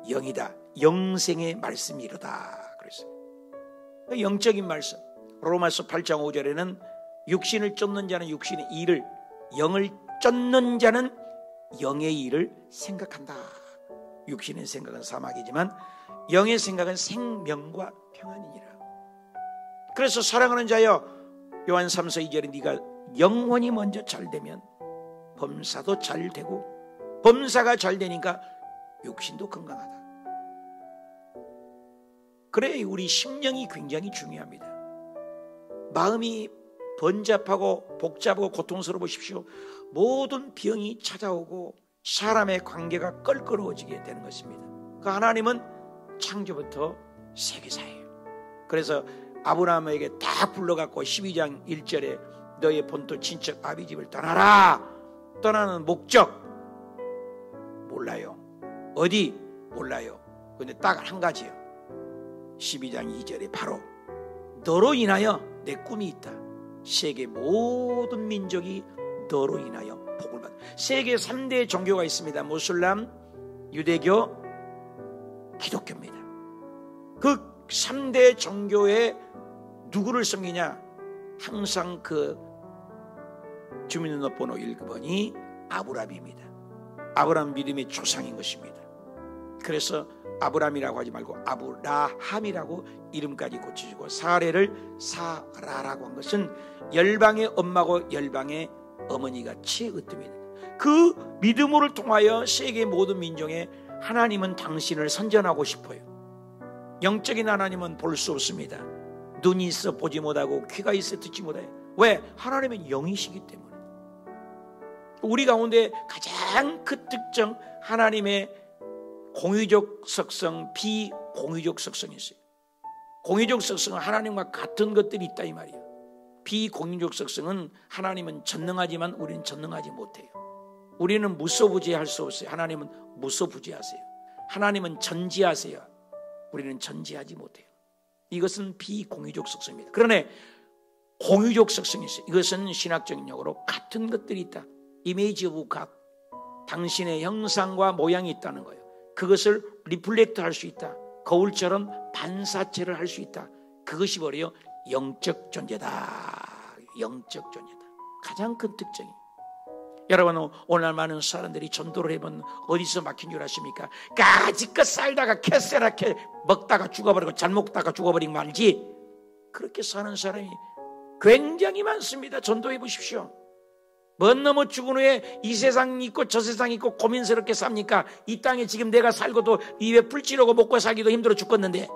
영이다, 영생의 말씀이로다 그랬어요. 영적인 말씀. 로마서 8장 5절에는 육신을 쫓는 자는 육신의 일을, 영을 쫓는 자는 영의 일을 생각한다. 육신의 생각은 사막이지만 영의 생각은 생명과 평안이니라. 그래서 사랑하는 자여, 요한 3서 2절에 네가 영혼이 먼저 잘 되면 범사도 잘 되고, 범사가 잘 되니까 육신도 건강하다. 그래, 우리 심령이 굉장히 중요합니다. 마음이 번잡하고 복잡하고 고통스러워 보십시오. 모든 병이 찾아오고 사람의 관계가 껄끄러워지게 되는 것입니다. 그 하나님은 창조부터 세계사예요. 그래서 아브라함에게 다 불러갖고 12장 1절에 너의 본토 친척 아비 집을 떠나라. 떠나는 목적 몰라요. 어디 몰라요. 근데 딱 한 가지요. 12장 2절에 바로 너로 인하여 내 꿈이 있다. 세계 모든 민족이 너로 인하여 복을 받아. 세계 3대 종교가 있습니다. 무슬람, 유대교, 기독교입니다. 그 3대 종교에 누구를 섬기냐? 항상 그 주민등록번호 1번이 아브라함입니다. 아브라함 믿음의 조상인 것입니다. 그래서 아브라함이라고 하지 말고 아브라함이라고 이름까지 고쳐주고 사례를 사라라고 한 것은 열방의 엄마고 열방의 어머니가 최으뜸입니다. 그 믿음을 통하여 세계 모든 민족에 하나님은 당신을 선전하고 싶어요. 영적인 하나님은 볼 수 없습니다. 눈이 있어 보지 못하고 귀가 있어 듣지 못해요. 왜? 하나님은 영이시기 때문에. 우리 가운데 가장 그 특정 하나님의 공유적 속성, 비공유적 속성이 있어요. 공유적 속성은 하나님과 같은 것들이 있다 이 말이에요. 비공유적 속성은 하나님은 전능하지만 우리는 전능하지 못해요. 우리는 무소부지할 수 없어요. 하나님은 무소부지하세요. 하나님은 전지하세요. 우리는 전지하지 못해요. 이것은 비공유적 속성입니다. 그러나 공유적 속성이 있어요. 이것은 신학적인 용어로 같은 것들이 있다. 이미지 오브 갓, 당신의 형상과 모양이 있다는 거예요. 그것을 리플렉트 할 수 있다. 거울처럼 반사체를 할 수 있다. 그것이 뭐래요? 영적 존재다. 영적 존재다. 가장 큰 특징이에요. 여러분, 오늘 많은 사람들이 전도를 해보면 어디서 막힌 줄 아십니까? 까짓껏 살다가 캐세라케 먹다가 죽어버리고 잘 먹다가 죽어버리고 말지, 그렇게 사는 사람이 굉장히 많습니다. 전도해 보십시오. 먼 넘어 죽은 후에 이 세상 있고 저 세상 있고 고민스럽게 삽니까? 이 땅에 지금 내가 살고도 입에 풀 찌르고 먹고 살기도 힘들어 죽겠는데,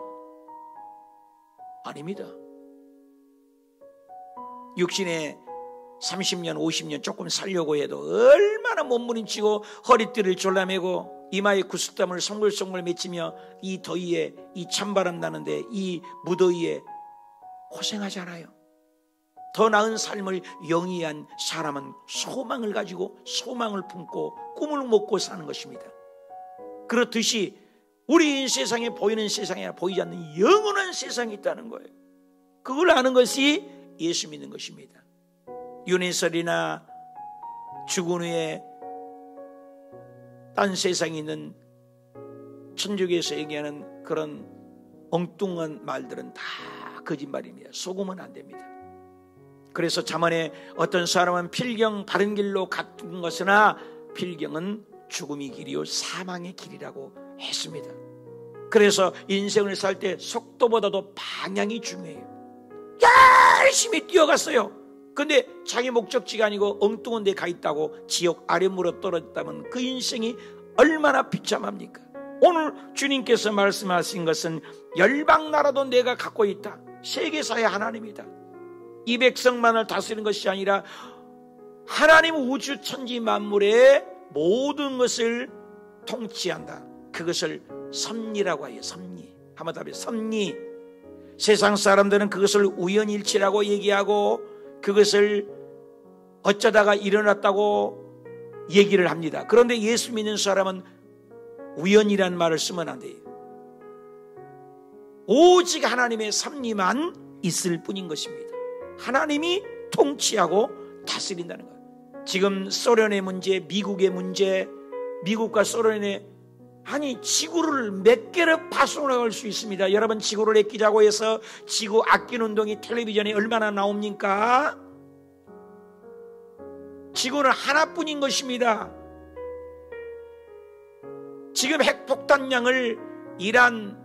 아닙니다. 육신에 30년 50년 조금 살려고 해도 얼마나 몸부림치고 허리띠를 졸라매고 이마에 구슬땀을 송글송글 맺히며 이 더위에, 이 찬바람 나는데 이 무더위에 고생하잖아요. 더 나은 삶을 영위한 사람은 소망을 가지고 소망을 품고 꿈을 먹고 사는 것입니다. 그렇듯이 우리 세상에 보이는 세상이 아니라 보이지 않는 영원한 세상이 있다는 거예요. 그걸 아는 것이 예수 믿는 것입니다. 윤회설이나 죽은 후에 딴 세상에 있는 천주교에서 얘기하는 그런 엉뚱한 말들은 다 거짓말입니다. 속으면 안 됩니다. 그래서 잠언에 어떤 사람은 필경 바른 길로 가는 것이나 필경은 죽음의 길이요 사망의 길이라고 했습니다. 그래서 인생을 살 때 속도보다도 방향이 중요해요. 열심히 뛰어갔어요. 근데 자기 목적지가 아니고 엉뚱한 데 가 있다고 지옥 아래물어 떨어졌다면 그 인생이 얼마나 비참합니까? 오늘 주님께서 말씀하신 것은 열방나라도 내가 갖고 있다. 세계사의 하나님이다. 이 백성만을 다스리는 것이 아니라 하나님 우주 천지 만물의 모든 것을 통치한다. 그것을 섭리라고 해요. 섭리. 한번 답해. 섭리. 세상 사람들은 그것을 우연일치라고 얘기하고 그것을 어쩌다가 일어났다고 얘기를 합니다. 그런데 예수 믿는 사람은 우연이라는 말을 쓰면 안 돼요. 오직 하나님의 섭리만 있을 뿐인 것입니다. 하나님이 통치하고 다스린다는 거예요. 지금 소련의 문제, 미국의 문제, 미국과 소련의 지구를 몇 개를 파손할 수 있습니다. 여러분, 지구를 아끼자고 해서 지구 아끼는 운동이 텔레비전에 얼마나 나옵니까? 지구는 하나뿐인 것입니다. 지금 핵폭탄량을 이란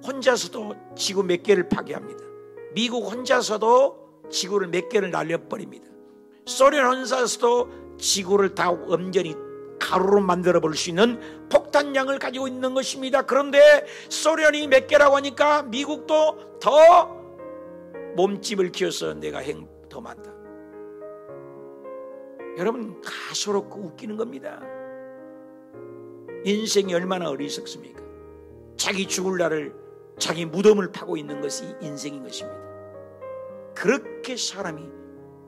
혼자서도 지구 몇 개를 파괴합니다. 미국 혼자서도 지구를 몇 개를 날려버립니다. 소련 혼자서도 지구를 다 완전히 가루로 만들어 볼 수 있는 폭탄량을 가지고 있는 것입니다. 그런데 소련이 몇 개라고 하니까 미국도 더 몸집을 키워서 내가 핵 더 많다. 여러분, 가소롭고 웃기는 겁니다. 인생이 얼마나 어리석습니까? 자기 죽을 날을, 자기 무덤을 파고 있는 것이 인생인 것입니다. 그렇게 사람이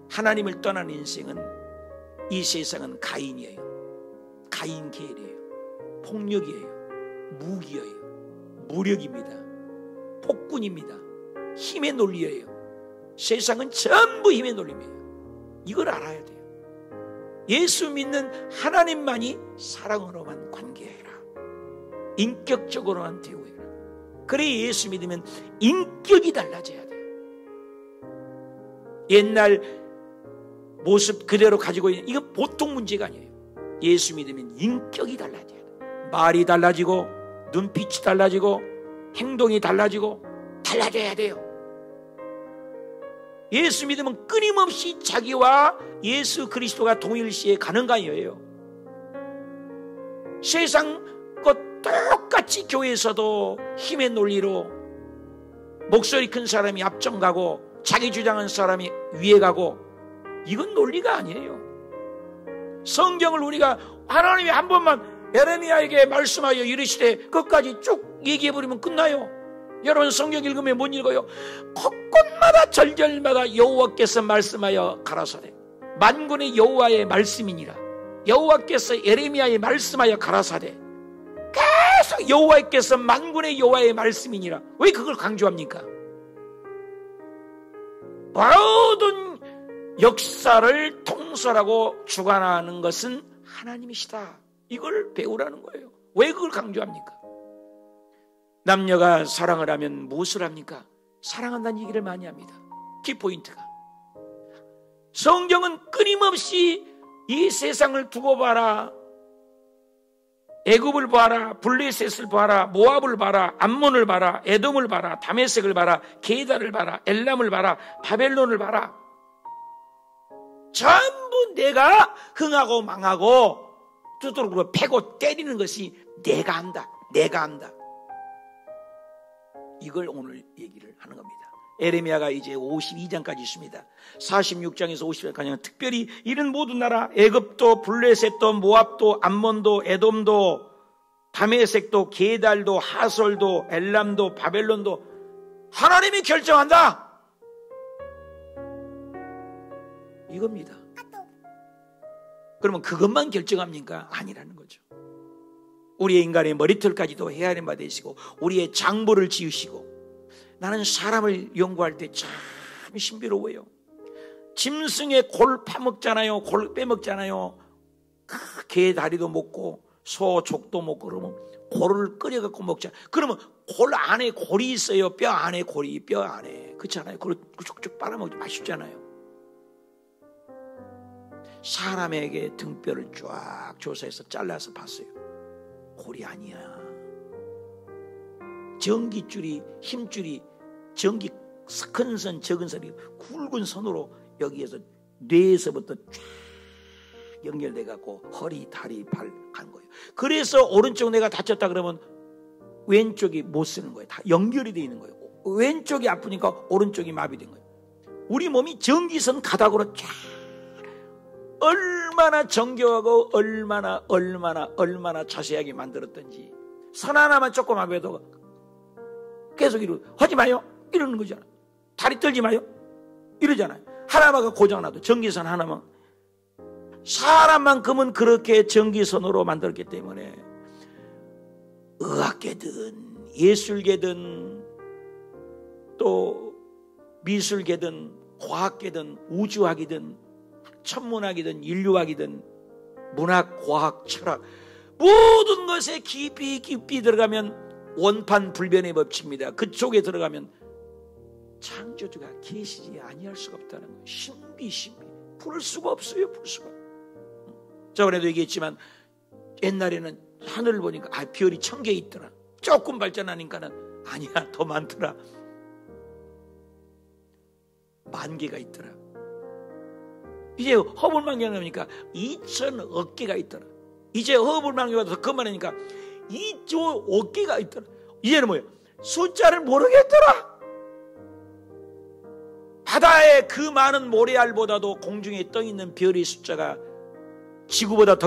하나님을 떠난 인생은, 이 세상은 가인이에요. 가인 계열이에요. 폭력이에요. 무기예요. 무력입니다. 폭군입니다. 힘의 논리예요. 세상은 전부 힘의 논리입니다. 이걸 알아야 돼요. 예수 믿는 하나님만이 사랑으로만 관계해라. 인격적으로만 대우해라. 그래 예수 믿으면 인격이 달라져야 돼요. 옛날 모습 그대로 가지고 있는, 이건 보통 문제가 아니에요. 예수 믿으면 인격이 달라져야 돼요. 말이 달라지고 눈빛이 달라지고 행동이 달라지고 달라져야 돼요. 예수 믿으면 끊임없이 자기와 예수 그리스도가 동일시에 가는 거예요. 세상 것 똑같이 교회에서도 힘의 논리로 목소리 큰 사람이 앞정 가고 자기 주장하는 사람이 위에 가고, 이건 논리가 아니에요. 성경을 우리가 하나님이 한 번만 예레미야에게 말씀하여 이르시되 끝까지 쭉 얘기해버리면 끝나요. 여러분 성경 읽으면 못 읽어요? 곳곳마다 절절마다 여호와께서 말씀하여 가라사대 만군의 여호와의 말씀이니라. 여호와께서 예레미야에 말씀하여 가라사대, 계속 여호와께서 만군의 여호와의 말씀이니라. 왜 그걸 강조합니까? 모든 역사를 통솔하고 주관하는 것은 하나님이시다. 이걸 배우라는 거예요. 왜 그걸 강조합니까? 남녀가 사랑을 하면 무엇을 합니까? 사랑한다는 얘기를 많이 합니다. 키포인트가. 성경은 끊임없이 이 세상을 두고 봐라, 애굽을 봐라, 블레셋을 봐라, 모압을 봐라, 암몬을 봐라, 에돔을 봐라, 다메섹을 봐라, 게달을 봐라, 엘람을 봐라, 바벨론을 봐라. 전부 내가 흥하고 망하고 두드러기로 패고 때리는 것이 내가 한다, 내가 한다. 이걸 오늘 얘기를 하는 겁니다. 에레미야가 이제 52장까지 있습니다. 46장에서 50장까지는 특별히 이런 모든 나라, 애굽도, 블레셋도, 모압도, 암몬도, 에돔도, 다메섹도, 게달도, 하솔도, 엘람도, 바벨론도 하나님이 결정한다. 이겁니다. 그러면 그것만 결정합니까? 아니라는 거죠. 우리의 인간의 머리털까지도 헤아림 받으시고 우리의 장부를 지으시고. 나는 사람을 연구할 때 참 신비로워요. 짐승의 골 파먹잖아요. 골 빼먹잖아요. 개 다리도 먹고 소 족도 먹고 그러면 골을 끓여갖고 먹자. 그러면 골 안에 골이 있어요. 뼈 안에 골이, 뼈 안에. 그렇잖아요. 그걸 쭉쭉 빨아먹지. 맛있잖아요. 사람에게 등뼈를 쫙 조사해서 잘라서 봤어요. 골이 아니야. 전기줄이, 힘줄이, 전기 큰 선, 적은 선이 굵은 선으로 여기에서 뇌에서부터 쫙 연결돼 갖고 허리, 다리, 발 가는 거예요. 그래서 오른쪽 뇌가 다쳤다 그러면 왼쪽이 못 쓰는 거예요. 다 연결이 돼 있는 거예요. 왼쪽이 아프니까 오른쪽이 마비된 거예요. 우리 몸이 전기선 가닥으로 쫙, 얼마나 정교하고 얼마나 자세하게 만들었던지. 선 하나만 조금 마비해도 계속 하지 마요 이러는 거잖아. 다리 떨지 마요 이러잖아요. 하나만 고장나도 전기선 하나만. 사람만큼은 그렇게 전기선으로 만들었기 때문에 의학계든 예술계든 또 미술계든 과학계든 우주학이든 천문학이든 인류학이든 문학, 과학, 철학 모든 것에 깊이 들어가면 원판 불변의 법칙입니다. 그쪽에 들어가면 창조주가 계시지 아니할 수가 없다는 거예요. 신비 풀 수가 없어요. 풀 수가. 저번에도 얘기했지만 옛날에는 하늘을 보니까 별이 1000개 있더라. 조금 발전하니까는 아니야 더 많더라. 10,000개가 있더라. 이제 허블망경을 하니까 2,000억 개가 있더라. 이제 허블망경보다 더 그만하니까 2조 5개가 있더라. 이제는 뭐예요? 숫자를 모르겠더라. 바다의 그 많은 모래알보다도 공중에 떠있는 별의 숫자가 지구보다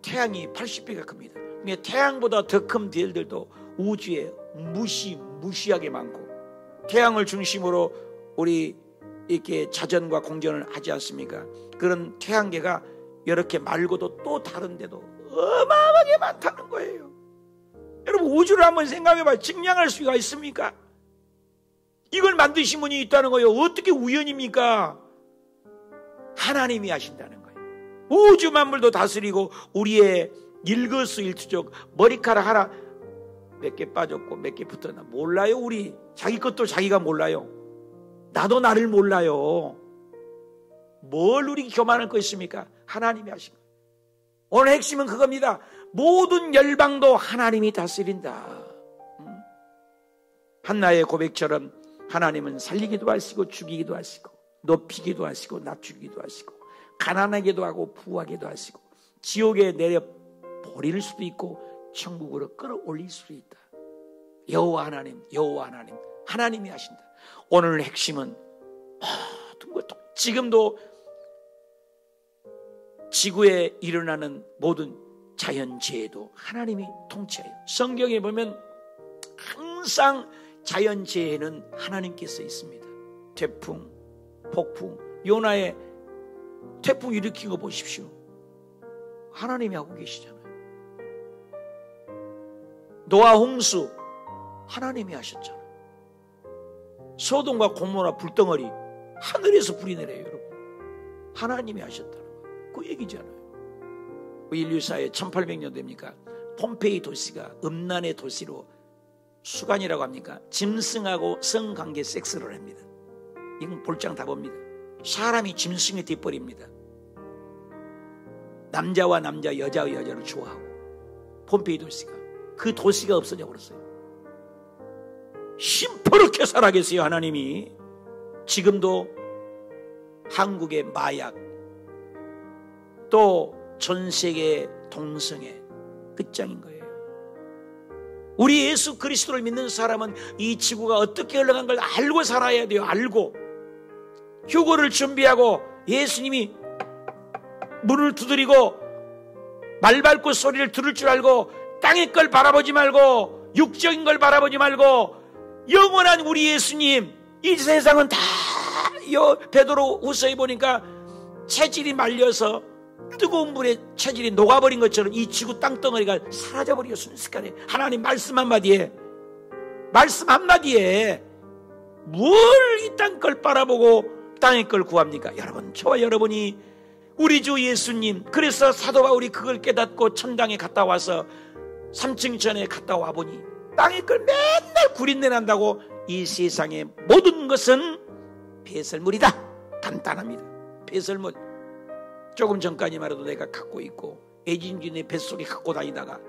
태양이 80배가 큽니다. 근데 태양보다 더 큰 별들도 우주에 무시하게 많고, 태양을 중심으로 우리 이렇게 자전과 공전을 하지 않습니까? 그런 태양계가 이렇게 말고도 또 다른 데도 어마어마하게 많다는 거예요. 여러분, 우주를 한번 생각해봐요. 측량할 수가 있습니까? 이걸 만드신 분이 있다는 거예요. 어떻게 우연입니까? 하나님이 하신다는 거예요. 우주 만물도 다스리고 우리의 일거수일투족 머리카락 하나 몇 개 빠졌고 몇 개 붙었나 몰라요. 우리 자기 것도 자기가 몰라요. 나도 나를 몰라요. 뭘 우리 교만할 거 있습니까? 하나님이 하신 거예요. 오늘 핵심은 그겁니다. 모든 열방도 하나님이 다스린다. 한나의 고백처럼 하나님은 살리기도 하시고 죽이기도 하시고 높이기도 하시고 낮추기도 하시고 가난하게도 하고 부하게도 하시고 지옥에 내려 버릴 수도 있고 천국으로 끌어올릴 수도 있다. 여호와 하나님, 하나님이 하신다. 오늘 핵심은 모든 것, 지금도 지구에 일어나는 모든 자연재해도 하나님이 통치해요. 성경에 보면 항상 자연재해는 하나님께서 있습니다. 태풍, 폭풍, 요나의 태풍 일으킨 거 보십시오. 하나님이 하고 계시잖아요. 노아 홍수 하나님이 하셨잖아요. 소돔과 고모라 불덩어리 하늘에서 불이 내려요, 여러분. 하나님이 하셨다는 거예요. 그 얘기잖아요. 인류사에 1800년 됩니까? 폼페이 도시가 음란의 도시로, 수간이라고 합니까? 짐승하고 성관계 섹스를 합니다. 이건 볼장 다 봅니다. 사람이 짐승의 뒷벌입니다. 남자와 남자, 여자와 여자를 좋아하고, 폼페이 도시가, 그 도시가 없어져 버렸어요. 심포렇게 살아계세요, 하나님이. 지금도 한국의 마약, 또 전 세계 동성애 끝장인 거예요. 우리 예수 그리스도를 믿는 사람은 이 지구가 어떻게 흘러간 걸 알고 살아야 돼요. 알고 휴거를 준비하고, 예수님이 문을 두드리고 말 밟고 소리를 들을 줄 알고, 땅의 걸 바라보지 말고 육적인 걸 바라보지 말고 영원한 우리 예수님. 이 세상은 다 베드로 후서에 보니까 체질이 말려서 뜨거운 불에 체질이 녹아버린 것처럼 이 지구 땅덩어리가 사라져버려 순식간에. 하나님 말씀 한마디에 뭘 이 땅 걸 바라보고 땅의 걸 구합니까? 여러분, 저와 여러분이 우리 주 예수님, 그래서 사도 바울이 그걸 깨닫고 천당에 갔다 와서 3층 전에 갔다 와보니 땅의 걸 맨날 구린내 난다고. 이 세상의 모든 것은 배설물이다. 간단합니다. 배설물. 조금 전까지만 해도 내가 갖고 있고 애진주 내 뱃속에 갖고 다니다가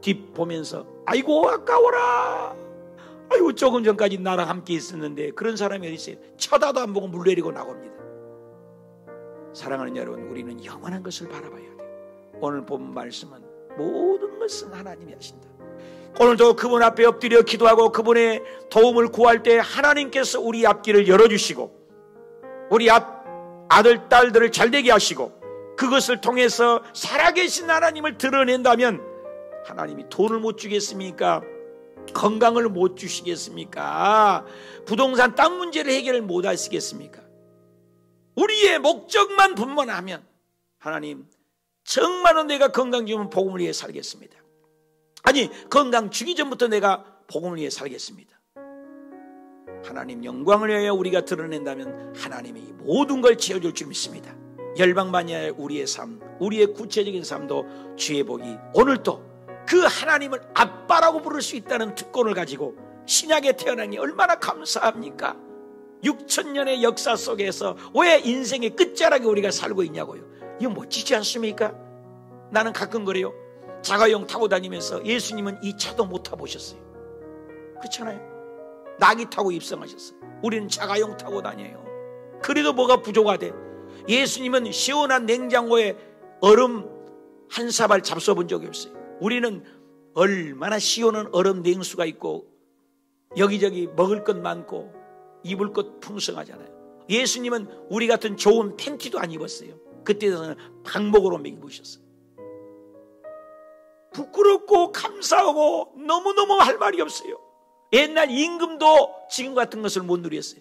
뒷 보면서 아이고 아까워라, 아이고 조금 전까지 나랑 함께 있었는데, 그런 사람이 어디 있어요? 쳐다도 안 보고 물 내리고 나옵니다. 사랑하는 여러분, 우리는 영원한 것을 바라봐야 돼요. 오늘 본 말씀은 모든 것은 하나님이 하신다. 오늘도 그분 앞에 엎드려 기도하고 그분의 도움을 구할 때 하나님께서 우리 앞길을 열어주시고 우리 아들, 딸들을 잘되게 하시고, 그것을 통해서 살아계신 하나님을 드러낸다면 하나님이 돈을 못 주겠습니까? 건강을 못 주시겠습니까? 부동산 땅 문제를 해결을 못 하시겠습니까? 우리의 목적만 분명하면 하나님, 정말로 내가 건강 주면 복음을 위해 살겠습니다. 아니, 건강 주기 전부터 내가 복음을 위해 살겠습니다. 하나님 영광을 위하여 우리가 드러낸다면 하나님이 모든 걸 채워줄 줄 믿습니다. 열방만야의 우리의 삶, 우리의 구체적인 삶도 주의 복이 오늘도 그 하나님을 아빠라고 부를 수 있다는 특권을 가지고 신약에 태어난 게 얼마나 감사합니까? 6,000년의 역사 속에서 왜 인생의 끝자락에 우리가 살고 있냐고요. 이거 멋지지 않습니까? 나는 가끔 그래요. 자가용 타고 다니면서 예수님은 이 차도 못 타보셨어요. 그렇잖아요. 낙이 타고 입성하셨어요. 우리는 자가용 타고 다녀요. 그래도 뭐가 부족하대? 예수님은 시원한 냉장고에 얼음 한 사발 잡숴본 적이 없어요. 우리는 얼마나 시원한 얼음 냉수가 있고 여기저기 먹을 것 많고 입을 것 풍성하잖아요. 예수님은 우리 같은 좋은 팬티도 안 입었어요. 그때는 방목으로 입으셨어요. 부끄럽고 감사하고 너무너무 할 말이 없어요. 옛날 임금도 지금 같은 것을 못 누렸어요.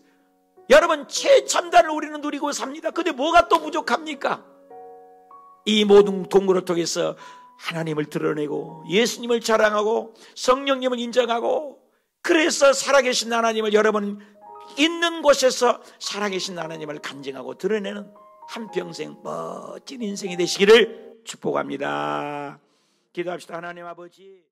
여러분, 최첨단을 우리는 누리고 삽니다. 근데 뭐가 또 부족합니까? 이 모든 동굴을 통해서 하나님을 드러내고 예수님을 자랑하고 성령님을 인정하고, 그래서 살아계신 하나님을 여러분 있는 곳에서 살아계신 하나님을 간증하고 드러내는 한평생 멋진 인생이 되시기를 축복합니다. 기도합시다. 하나님 아버지,